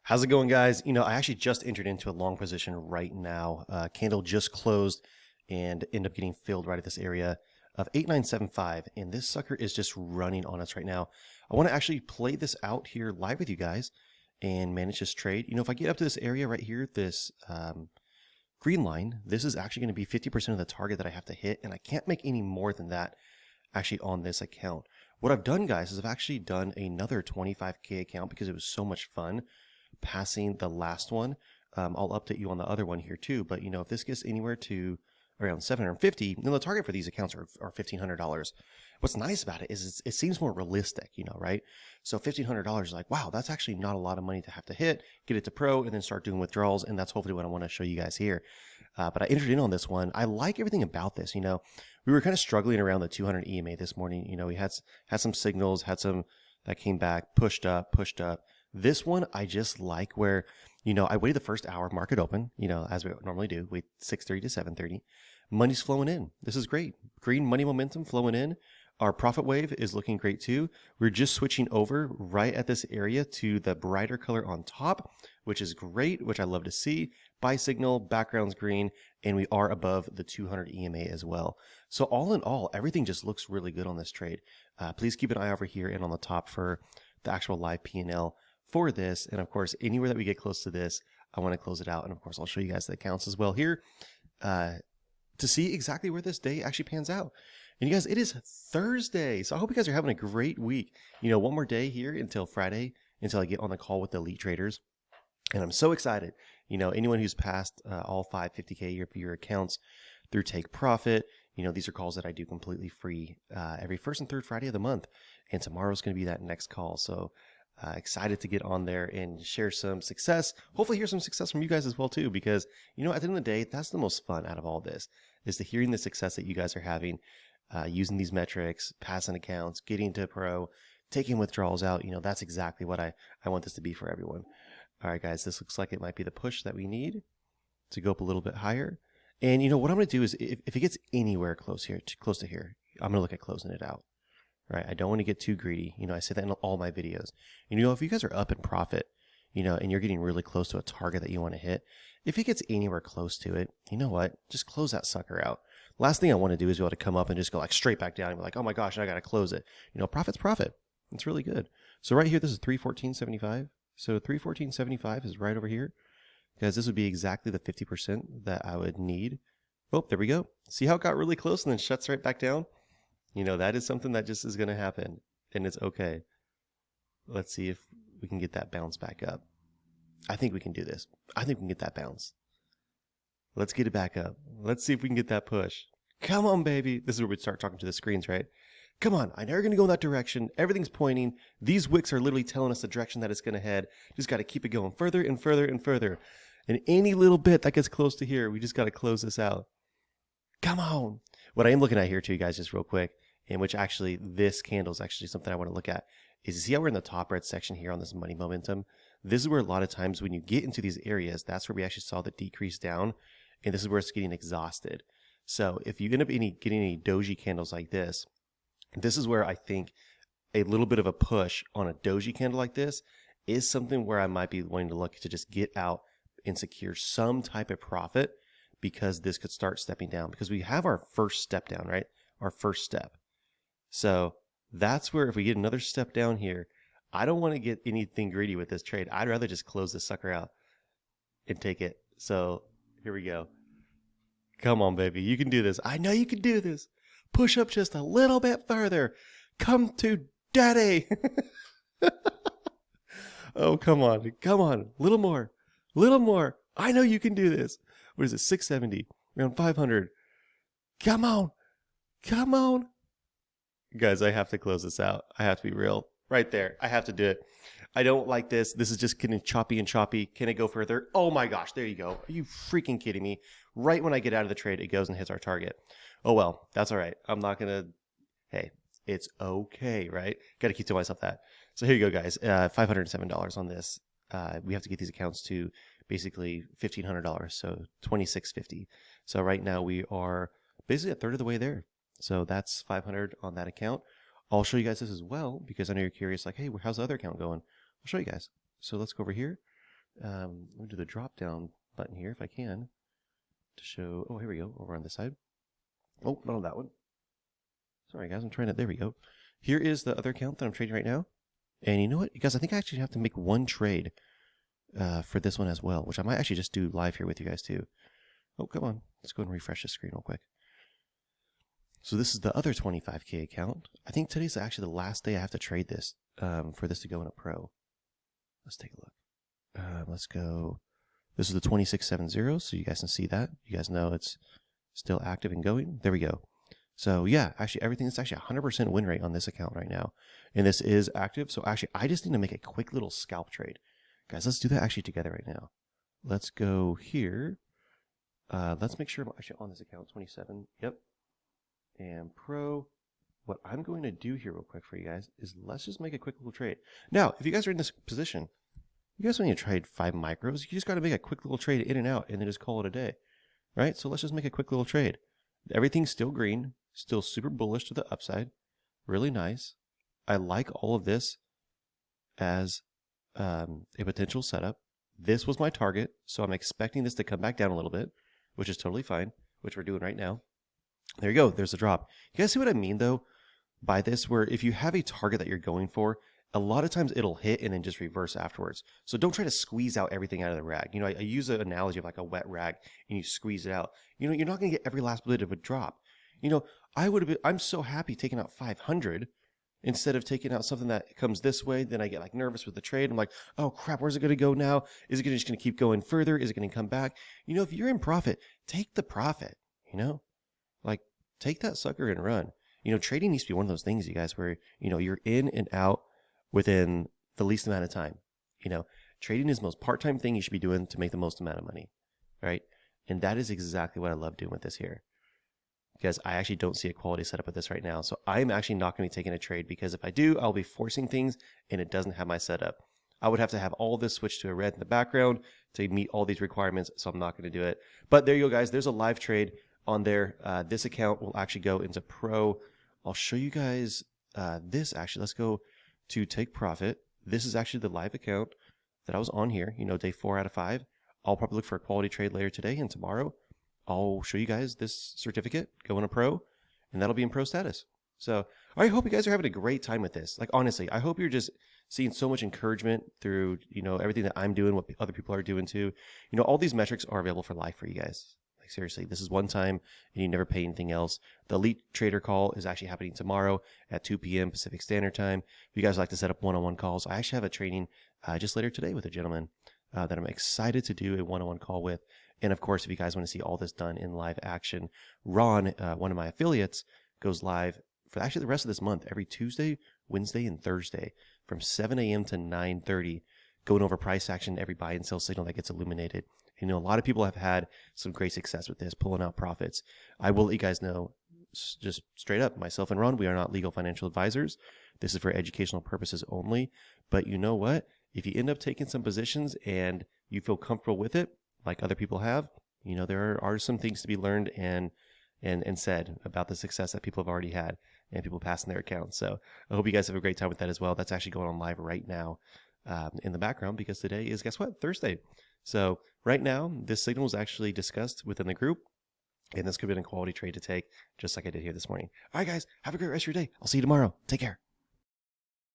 How's it going, guys? I actually just entered into a long position right now. Candle just closed and end up getting filled right at this area of 8975. And this sucker is just running on us right now. I want to actually play this out here live with you guys and manage this trade. If I get up to this area right here, this green line, this is actually going to be 50% of the target that I have to hit. And I can't make any more than that actually on this account. What I've done, guys, is I've actually done another 25K account because it was so much fun passing the last one. I'll update you on the other one here too, but if this gets anywhere to around 750, then the target for these accounts are $1,500. What's nice about it is it seems more realistic, right? So $1,500 is like, wow, that's actually not a lot of money to have to hit, get it to pro, and then start doing withdrawals, and that's hopefully what I want to show you guys here. But I entered in on this one. I like everything about this. We were kind of struggling around the 200 EMA this morning. We had some signals, had some that came back, pushed up. This one, I just like where, I waited the first hour, market open, as we normally do, wait 6:30 to 7:30. Money's flowing in. This is great. Green money momentum flowing in. Our profit wave is looking great too. We're just switching over right at this area to the brighter color on top, which is great, which I love to see. Buy signal, background's green, and we are above the 200 EMA as well. So all in all, everything just looks really good on this trade. Please keep an eye over here and on the top for the actual live P&L for this. And of course, anywhere that we get close to this, I want to close it out. And of course, I'll show you guys the accounts as well here to see exactly where this day actually pans out. And you guys, it is Thursday. So I hope you guys are having a great week. One more day here until Friday, until I get on the call with the elite traders. And I'm so excited. Anyone who's passed all 550K your accounts through Take Profit, these are calls that I do completely free every first and third Friday of the month. And tomorrow's going to be that next call. So excited to get on there and share some success. Hopefully hear some success from you guys as well too, because at the end of the day, that's the most fun out of all this, is to hearing the success that you guys are having, using these metrics, passing accounts, getting to pro, taking withdrawals out. That's exactly what I want this to be for everyone. All right, guys, this looks like it might be the push that we need to go up a little bit higher. And what I'm going to do is if it gets anywhere close to here, I'm going to look at closing it out. Right, I don't want to get too greedy. I say that in all my videos. If you guys are up in profit, and you're getting really close to a target that you want to hit, if it gets anywhere close to it, you know what? Just close that sucker out. Last thing I want to do is be able to come up and just go like straight back down and be like, oh my gosh, I got to close it. Profit's profit. It's really good. So right here, this is 314.75. So 314.75 is right over here. Guys, this would be exactly the 50% that I would need. Oh, there we go. See how it got really close and then shuts right back down? That is something that just is going to happen, and it's okay. Let's see if we can get that bounce back up. I think we can do this. I think we can get that bounce. Let's get it back up. Let's see if we can get that push. Come on, baby. This is where we start talking to the screens, right? Come on. I know you're going to go in that direction. Everything's pointing. These wicks are literally telling us the direction that it's going to head. Just got to keep it going further and further and further. And any little bit that gets close to here, we just got to close this out. Come on. What I am looking at here, too, guys, just real quick, in which actually this candle is actually something I want to look at, is you see how we're in the top red section here on this money momentum? This is where a lot of times when you get into these areas, that's where we actually saw the decrease down, and this is where it's getting exhausted. So if you end up getting any doji candles like this is where I think a little bit of a push on a doji candle like this is something where I might be wanting to look to just get out and secure some type of profit, because this could start stepping down, because we have our first step down, right? Our first step. So that's where if we get another step down here, I don't want to get anything greedy with this trade. I'd rather just close this sucker out and take it. So here we go. Come on, baby. You can do this. I know you can do this. Push up just a little bit further. Come to daddy. Oh, come on. Come on. Little more. Little more. I know you can do this. What is it? 670. Around 500. Come on. Come on. Guys, I have to close this out. I have to be real. Right there. I have to do it. I don't like this. This is just getting choppy and choppy. Can it go further? Oh my gosh, there you go. Are you freaking kidding me? Right when I get out of the trade, it goes and hits our target. Oh well, that's all right. I'm not going to... Hey, it's okay, right? Got to keep telling myself that. So here you go, guys. $507 on this. We have to get these accounts to basically $1,500, so $2,650. So right now we are basically a third of the way there. So that's 500 on that account. I'll show you guys this as well, because I know you're curious, like, hey, how's the other account going? I'll show you guys. So let's go over here. Let me do the drop down button here if I can to show. Oh, here we go. Over on this side. Oh, not on that one. Sorry, guys. I'm trying to. There we go. Here is the other account that I'm trading right now. And you know what, guys? I think I actually have to make one trade for this one as well, which I might actually just do live here with you guys too. Oh, come on. Let's go and refresh the screen real quick. So this is the other 25K account. I think today's actually the last day I have to trade this for this to go in a pro. Let's take a look. Let's go. This is the 2670, so you guys can see that. You guys know it's still active and going. There we go. So yeah, actually everything is actually 100% win rate on this account right now. And this is active. So actually I just need to make a quick little scalp trade. Guys, let's do that actually together right now. Let's go here. Let's make sure I'm actually on this account, 27. Yep. And pro. What I'm going to do here real quick for you guys is let's just make a quick little trade. Now, if you guys are in this position, you guys don't need to trade 5 micros. You just got to make a quick little trade in and out and then just call it a day. Right? So let's just make a quick little trade. Everything's still green, still super bullish to the upside. Really nice. I like all of this as a potential setup. This was my target, so I'm expecting this to come back down a little bit, which is totally fine, which we're doing right now. There you go. There's the drop. You guys see what I mean, though, by this, where if you have a target that you're going for, a lot of times it'll hit and then just reverse afterwards. So don't try to squeeze out everything out of the rag. You know, I use an analogy of like a wet rag and you squeeze it out. You know, you're not going to get every last bit of a drop. You know, I'm so happy taking out 500 instead of taking out something that comes this way. Then I get like nervous with the trade. I'm like, oh crap, where's it going to go now? Is it just going to keep going further? Is it going to come back? You know, if you're in profit, take the profit, you know, like take that sucker and run. You know, trading needs to be one of those things, you guys, where, you know, you're in and out within the least amount of time. You know, trading is the most part-time thing you should be doing to make the most amount of money, right? And that is exactly what I love doing with this here. Because I actually don't see a quality setup with this right now. So I'm actually not going to be taking a trade, because if I do, I'll be forcing things and it doesn't have my setup. I would have to have all this switch to a red in the background to meet all these requirements, so I'm not going to do it. But there you go, guys. There's a live trade on there. This account will actually go into pro. I'll show you guys this actually. Let's go to take profit. This is actually the live account that I was on here, you know, day 4 out of 5. I'll probably look for a quality trade later today, and tomorrow I'll show you guys this certificate, go in a pro, and that'll be in pro status. So I hope you guys are having a great time with this. Like, honestly, I hope you're just seeing so much encouragement through, you know, everything that I'm doing, what other people are doing too. You know, all these metrics are available for life for you guys. Like, seriously, this is one time and you never pay anything else. The Elite Trader call is actually happening tomorrow at 2 p.m. Pacific Standard Time. If you guys like to set up one-on-one calls, I actually have a training just later today with a gentleman that I'm excited to do a one-on-one call with. And of course, if you guys want to see all this done in live action, Ron, one of my affiliates, goes live for actually the rest of this month, every Tuesday, Wednesday, and Thursday from 7 a.m. to 9:30, going over price action, every buy and sell signal that gets illuminated. You know, a lot of people have had some great success with this, pulling out profits. I will let you guys know, just straight up, myself and Ron, we are not legal financial advisors. This is for educational purposes only. But you know what? If you end up taking some positions and you feel comfortable with it, like other people have, you know, there are some things to be learned and said about the success that people have already had and people passing their accounts. So I hope you guys have a great time with that as well. That's actually going on live right now in the background, because today is, guess what, Thursday. So right now, this signal was actually discussed within the group, and this could have been a quality trade to take, just like I did here this morning. All right, guys, have a great rest of your day. I'll see you tomorrow. Take care.